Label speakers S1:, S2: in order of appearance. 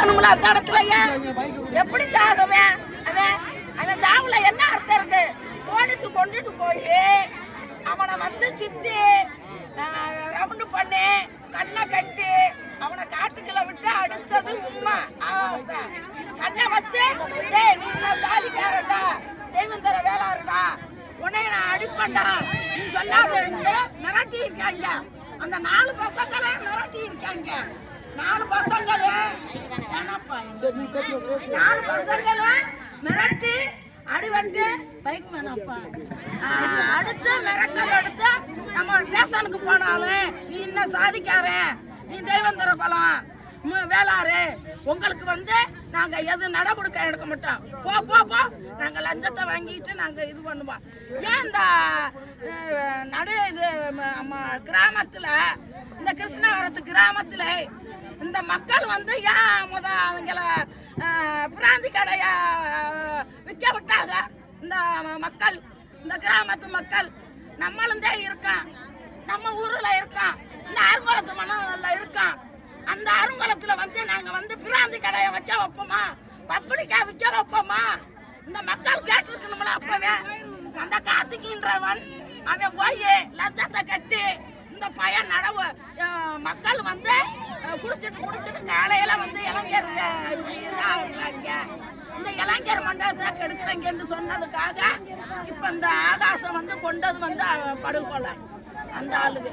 S1: சாகணும்ல அந்த இடத்துலயே. எப்படி சாகுவேன்? அவன் அவன் சாவுல என்ன அர்த்தம் இருக்கு? போலீஸ் கொண்டுட்டு போய் அவனை வந்து சுத்தி ரவுண்டு பண்ணி கண்ணை கட்டி அவனை காட்டுக்குள்ள விட்டு அடிச்சது உண்மை. கண்ணை வச்சு டேய் நீ என்ன சாதிக்காரடா, தெய்வந்தர வேளாறுடா, உன்னை நான் அடிப்பண்டா நீ சொல்லாத மிரட்டி இருக்காங்க. அந்த 4 பசங்களை மிரட்டி இருக்காங்க. 4 பசங்களும் மிரட்டி அடிவண்டு பைக் வேணாப்பா அடிச்சு மிரட்டல் எடுத்து நம்ம ஸ்டேஷனுக்கு போனாலும் நீ இன்னும் சாதிக்கார, நீ தெய்வந்தர குலம் வேளாறு, உங்களுக்கு வந்து நாங்க எது நடவடிக்கை எடுக்க மாட்டோம். போ போ போ நாங்க லஞ்சத்தை வாங்கிட்டு நாங்க இது பண்ணுவோம். ஏன் இந்த இது நம்ம கிராமத்துல, இந்த கிருஷ்ணாவரத்து கிராமத்துல இந்த மக்கள் வந்து ஏன் அவங்கள பிராந்தி கடைய விற்க விட்டாங்க? இந்த மக்கள், இந்த கிராமத்து மக்கள் நம்மளும் தான் இருக்கான், நம்ம ஊர்ல இருக்கான், இந்த அருங்குளத்து மனம்ல இருக்கான். அந்த அருங்குளத்துல வந்து நாங்க வந்து பிராந்தி கடையை வச்ச வைப்போமா, பப்ளிக்கா விற்க வைப்போமா? இந்த மக்கள் கேட்டிருக்கணும்ல. அப்பவே அந்த கார்த்திகின்றவன் அவன் போய் லஞ்சத்தை கட்டி இந்த பையன் நடவு மக்கள் வந்து குடிச்சிட்டு காலையில வந்து இளைஞர் இந்த இளைஞர் மண்டபத்தை கெடுக்கிறீங்கன்னு சொன்னதுக்காக இப்ப இந்த ஆகாசம் வந்து கொண்டது வந்து படுகொலை அந்த ஆளுது.